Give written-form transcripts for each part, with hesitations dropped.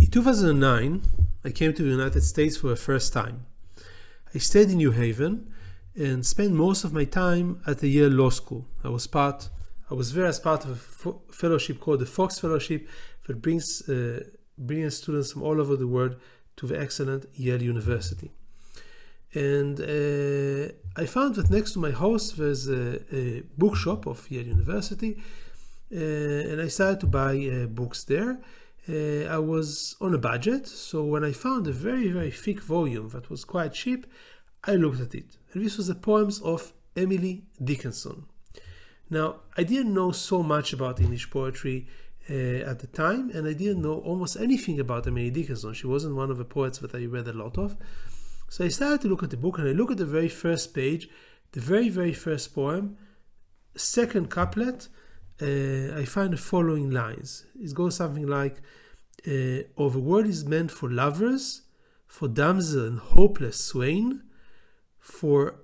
In 2009, I came to the United States for the first time. I stayed in New Haven and spent most of my time at the Yale Law School. I was there as part of a fellowship called the Fox Fellowship that brings brilliant students from all over the world to the excellent Yale University. And I found that next to my house there's a bookshop of Yale University, and I started to buy books there. I was on a budget, so when I found a very, very thick volume that was quite cheap, I looked at it. And this was the poems of Emily Dickinson. Now, I didn't know so much about English poetry at the time, and I didn't know almost anything about Emily Dickinson. She wasn't one of the poets that I read a lot of. So I started to look at the book, and I look at the very first page, the very, very first poem, second couplet. I find the following lines. It goes something like, "Oh, the world is meant for lovers, for damsel and hopeless swain, for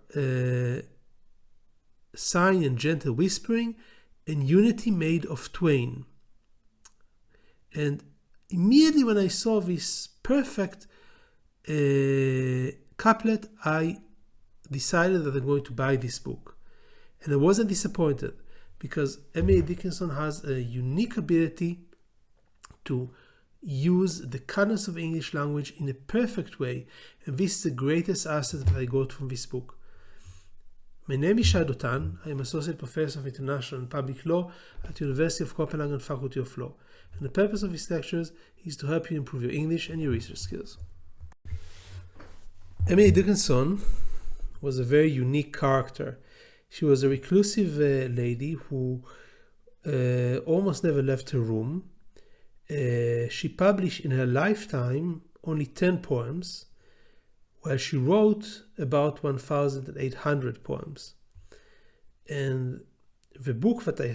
sighing and gentle whispering, and unity made of twain." And immediately when I saw this perfect couplet, I decided that I'm going to buy this book. And I wasn't disappointed, because Emily Dickinson has a unique ability to use the cadence of the English language in a perfect way, and this is the greatest asset that I got from this book. My name is Shai Dotan. I am Associate Professor of International and Public Law at the University of Copenhagen Faculty of Law, and the purpose of these lectures is to help you improve your English and your research skills. Emily Dickinson was a very unique character. She was a reclusive lady who almost never left her room. She published in her lifetime only 10 poems, while she wrote about 1,800 poems. And the book that I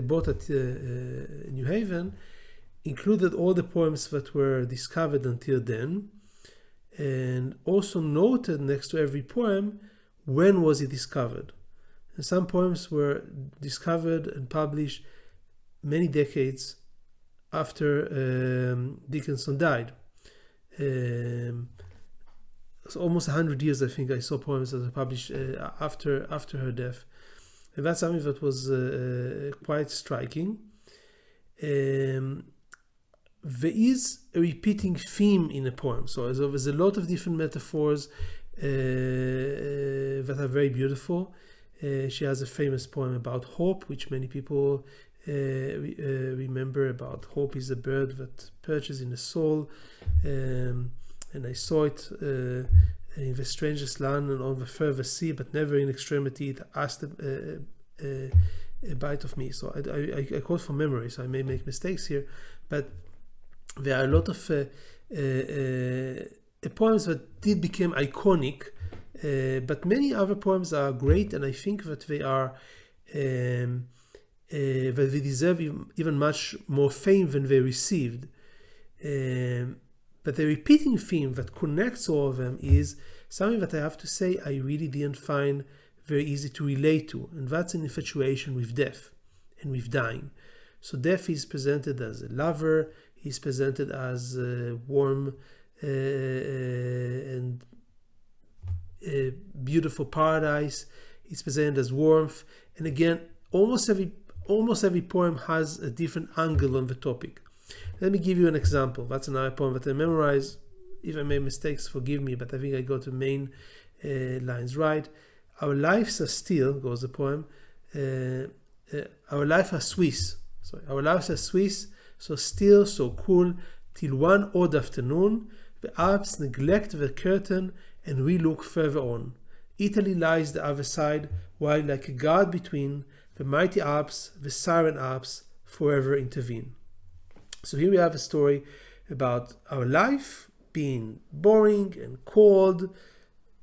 bought at New Haven included all the poems that were discovered until then, and also noted next to every poem when was it discovered. And some poems were discovered and published many decades after Dickinson died. So almost 100 years, I think, I saw poems that were published after her death. And that's something that was quite striking. There is a repeating theme in a poem. So there's a lot of different metaphors that are very beautiful. She has a famous poem about hope, which many people remember. About hope is a bird that perches in the soul, and I saw it in the strangest land and on the further sea, but never in extremity. It asked a bite of me. So I quote from memory, so I may make mistakes here, but there are a lot of poems that did become iconic, but many other poems are great, and I think that they are that they deserve even much more fame than they received. But the repeating theme that connects all of them is something that I have to say I really didn't find very easy to relate to, and that's an infatuation with death and with dying. So death is presented as a lover, he's presented as a warm and a beautiful paradise, he's presented as warmth, and again, almost every poem has a different angle on the topic. Let me give you an example. That's another poem that I memorized. If I made mistakes, forgive me, but I think I got the main lines right. Our lives are still, goes the poem, our lives are Swiss. Our lives are Swiss, so still, so cool, till one odd afternoon, the Alps neglect their curtain and we look further on. Italy lies the other side, while like a guard between, the mighty Alps, the siren Alps, forever intervene. So here we have a story about our life being boring and cold,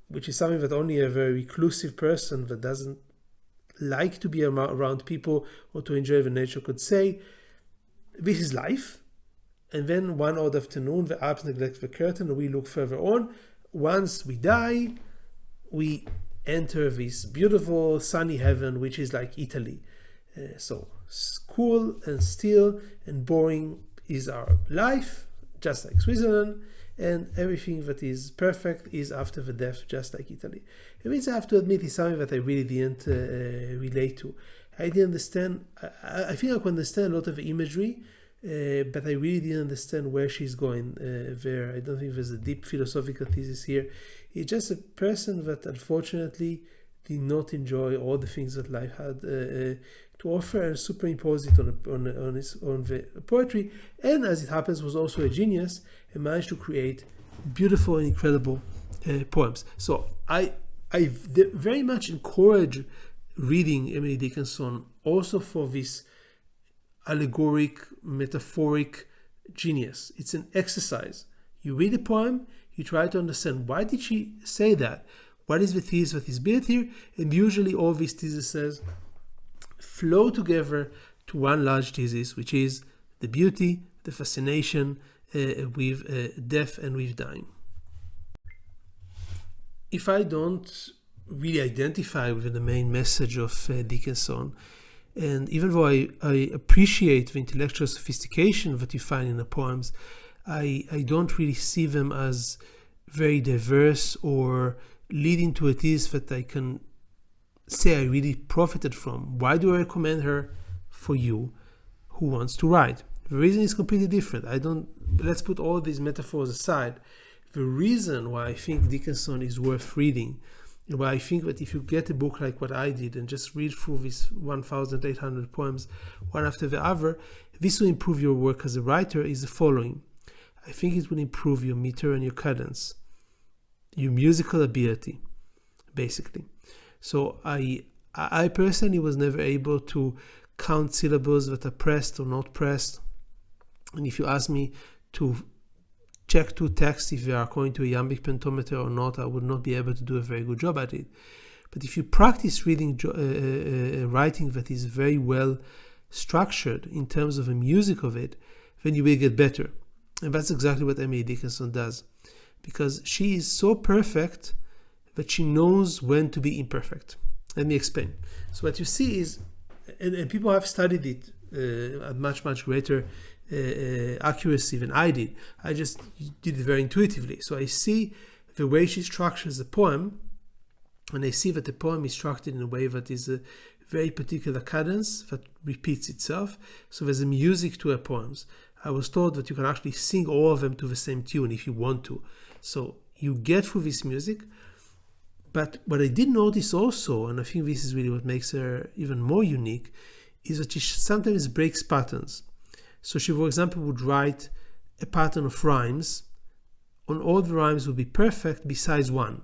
which is something that only a very reclusive person that doesn't like to be around people or to enjoy the nature could say. This is life. And then one odd afternoon, the Alps neglect the curtain and we look further on. Once we die, we enter this beautiful sunny heaven, which is like Italy. So cool and still and boring is our life, just like Switzerland, and everything that is perfect is after the death, just like Italy. It means I have to admit it's something that I really didn't relate to. I didn't understand. I think I could understand a lot of the imagery, but I really didn't understand where she's going there. I don't think there's a deep philosophical thesis here. It's just a person that unfortunately did not enjoy all the things that life had to offer and superimpose it on the poetry, and as it happens was also a genius and managed to create beautiful and incredible poems. So I very much encourage reading Emily Dickinson also for this allegoric, metaphoric genius. It's an exercise. You read a poem, you try to understand why did she say that, what is the thesis that is built here, and usually all these theses flow together to one large thesis, which is the beauty, the fascination with death and with dying. If I don't really identify with the main message of Dickinson, and even though I appreciate the intellectual sophistication that you find in the poems, I don't really see them as very diverse or leading to a thesis that I can say I really profited from. Why do I recommend her for you who wants to write? The reason is completely different. Let's put all these metaphors aside. The reason why I think Dickinson is worth reading, and why I think that if you get a book like what I did and just read through these 1,800 poems one after the other, this will improve your work as a writer, is the following. I think it will improve your meter and your cadence, your musical ability, basically. So I personally was never able to count syllables that are pressed or not pressed. And if you ask me to check two texts if they are according to a iambic pentameter or not, I would not be able to do a very good job at it. But if you practice reading writing that is very well structured in terms of the music of it, then you will get better. And that's exactly what Emily Dickinson does, because she is so perfect that she knows when to be imperfect. Let me explain. So what you see is, and people have studied it at much, much greater accuracy than I did. I just did it very intuitively. So I see the way she structures the poem, and I see that the poem is structured in a way that is a very particular cadence that repeats itself. So there's a music to her poems. I was told that you can actually sing all of them to the same tune if you want to. So you get through this music. But what I did notice also, and I think this is really what makes her even more unique, is that she sometimes breaks patterns. So she, for example, would write a pattern of rhymes, and all the rhymes would be perfect besides one.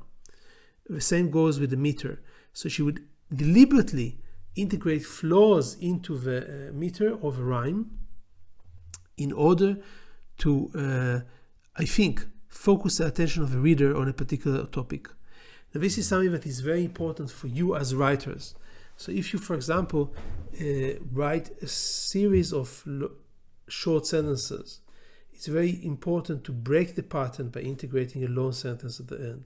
The same goes with the meter. So she would deliberately integrate flaws into the meter of a rhyme in order to, I think, focus the attention of the reader on a particular topic. Now, this is something that is very important for you as writers. So if you, for example, write a series of short sentences, it's very important to break the pattern by integrating a long sentence at the end.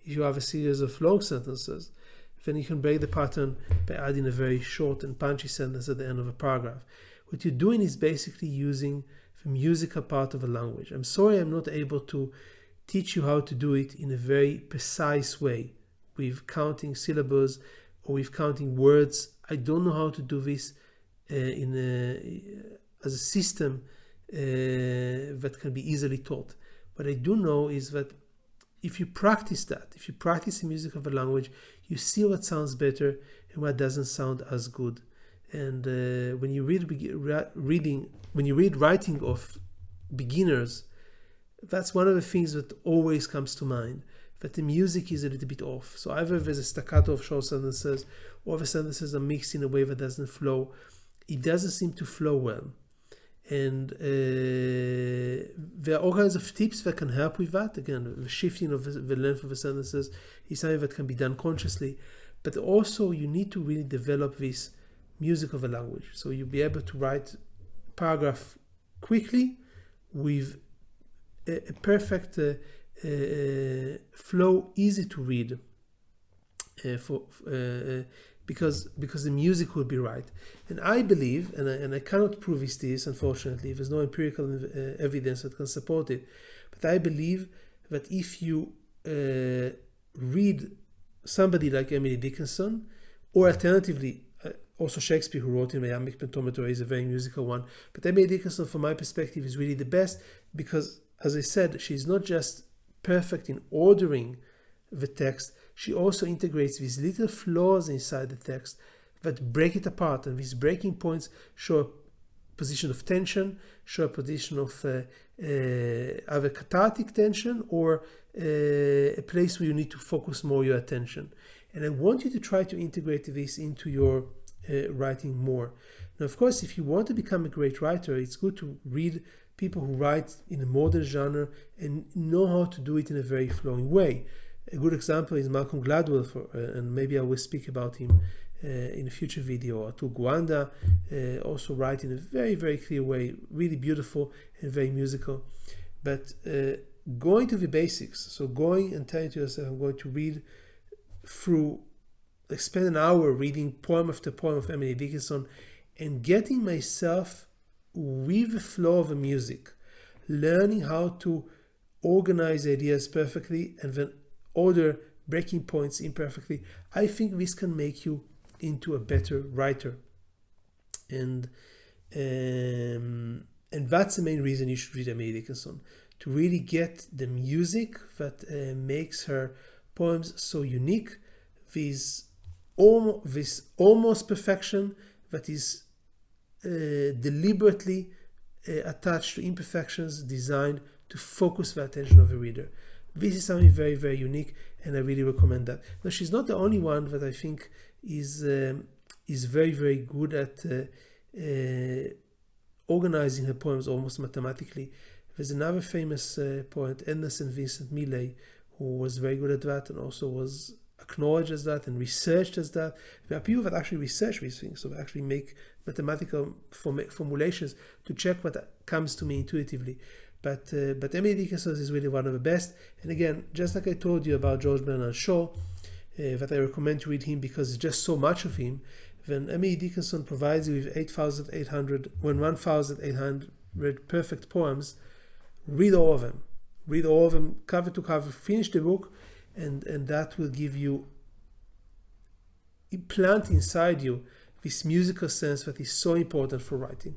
If you have a series of long sentences, then you can break the pattern by adding a very short and punchy sentence at the end of a paragraph. What you're doing is basically using the musical part of a language. I'm sorry I'm not able to teach you how to do it in a very precise way with counting syllables or with counting words. I don't know how to do this as a system that can be easily taught. What I do know is that if you practice that, if you practice the music of a language, you see what sounds better and what doesn't sound as good. And when you read writing of beginners, that's one of the things that always comes to mind, that the music is a little bit off. So either there's a staccato of short sentences, or the sentences are mixed in a way that doesn't flow. It doesn't seem to flow well. And there are all kinds of tips that can help with that. Again, the shifting of the length of the sentences is something that can be done consciously. But also you need to really develop this music of a language. So you'll be able to write a paragraph quickly with a perfect flow, easy to read, because the music will be right. And I believe, and I cannot prove this unfortunately, there's no empirical evidence that can support it, but I believe that if you read somebody like Emily Dickinson, or alternatively also Shakespeare, who wrote in Iambic Pentameter, is a very musical one, but Emily Dickinson from my perspective is really the best, because as I said, she's not just perfect in ordering the text, she also integrates these little flaws inside the text that break it apart, and these breaking points show a position of tension, show a position of either cathartic tension or a place where you need to focus more your attention. And I want you to try to integrate this into your writing more. Now, of course, if you want to become a great writer, it's good to read people who write in a modern genre and know how to do it in a very flowing way. A good example is Malcolm Gladwell, and maybe I will speak about him in a future video, or Atul Gawande, also write in a very, very clear way, really beautiful and very musical. But going to the basics, so going and telling to yourself, I'm going to read through, like spend an hour reading poem after poem of Emily Dickinson, and getting myself with the flow of the music, learning how to organize ideas perfectly and then order breaking points imperfectly, I think this can make you into a better writer. And that's the main reason you should read Emily Dickinson, to really get the music that makes her poems so unique, this almost perfection that is deliberately attached to imperfections, designed to focus the attention of the reader. This is something very, very unique, and I really recommend that. Now, she's not the only one that I think is very, very good at organizing her poems almost mathematically. There's another famous poet, Edna St. Vincent Millay, who was very good at that and also was acknowledged as that and researched as that. There are people that actually research these things, so they actually make mathematical formulations to check what comes to me intuitively. But Emily Dickinson is really one of the best. And again, just like I told you about George Bernard Shaw, that I recommend to read him because it's just so much of him, then Emily Dickinson provides you with 1,800 perfect poems. Read all of them. Read all of them cover to cover. Finish the book, and that will give you, plant inside you this musical sense that is so important for writing.